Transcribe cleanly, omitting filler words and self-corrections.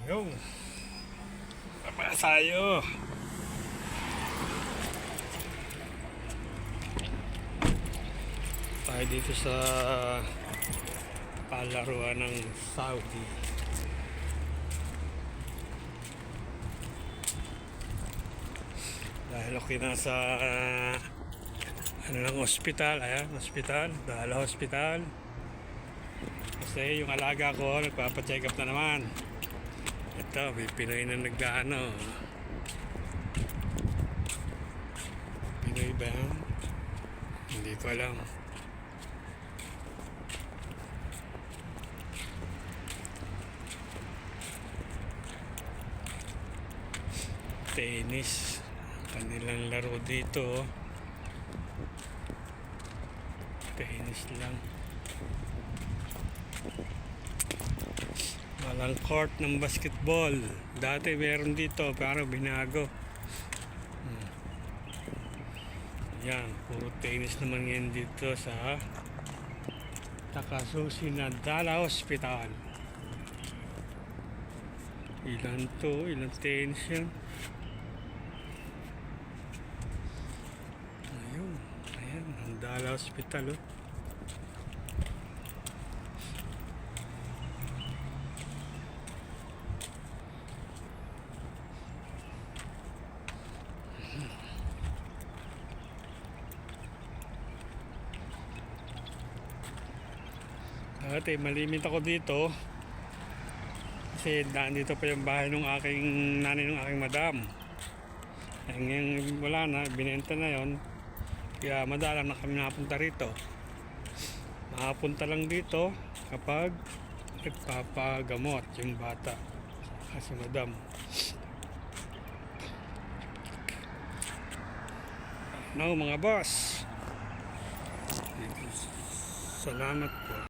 Yung papasayo tayo dito sa palaruan ng Saudi. Dahil okay na sa ano lang, hospital. Ayan, hospital, dahil hospital kasi yung alaga ko nagpapacheck up na naman. Ito, may Pinoy na nagdaano. Pinoy ba yan? Hindi ko alam. Tennis kanilang laro dito. Tennis lang, walang court ng basketball. Dati meron dito pero binago. Yan, puro tennis naman yan dito sa Takasushi Nadala Hospital. Ilan to? Ilan tennis yan? Ayun, ayan, Nadala Hospital, oh. Dati malimit ako dito kasi dito pa yung bahay ng aking nanay ng aking madam. Eh, ngayon wala na, binenta na yon, kaya madalang na kami napunta rito. Makapunta lang dito kapag nagpapagamot yung bata kasi madam. No mga boss, salamat po.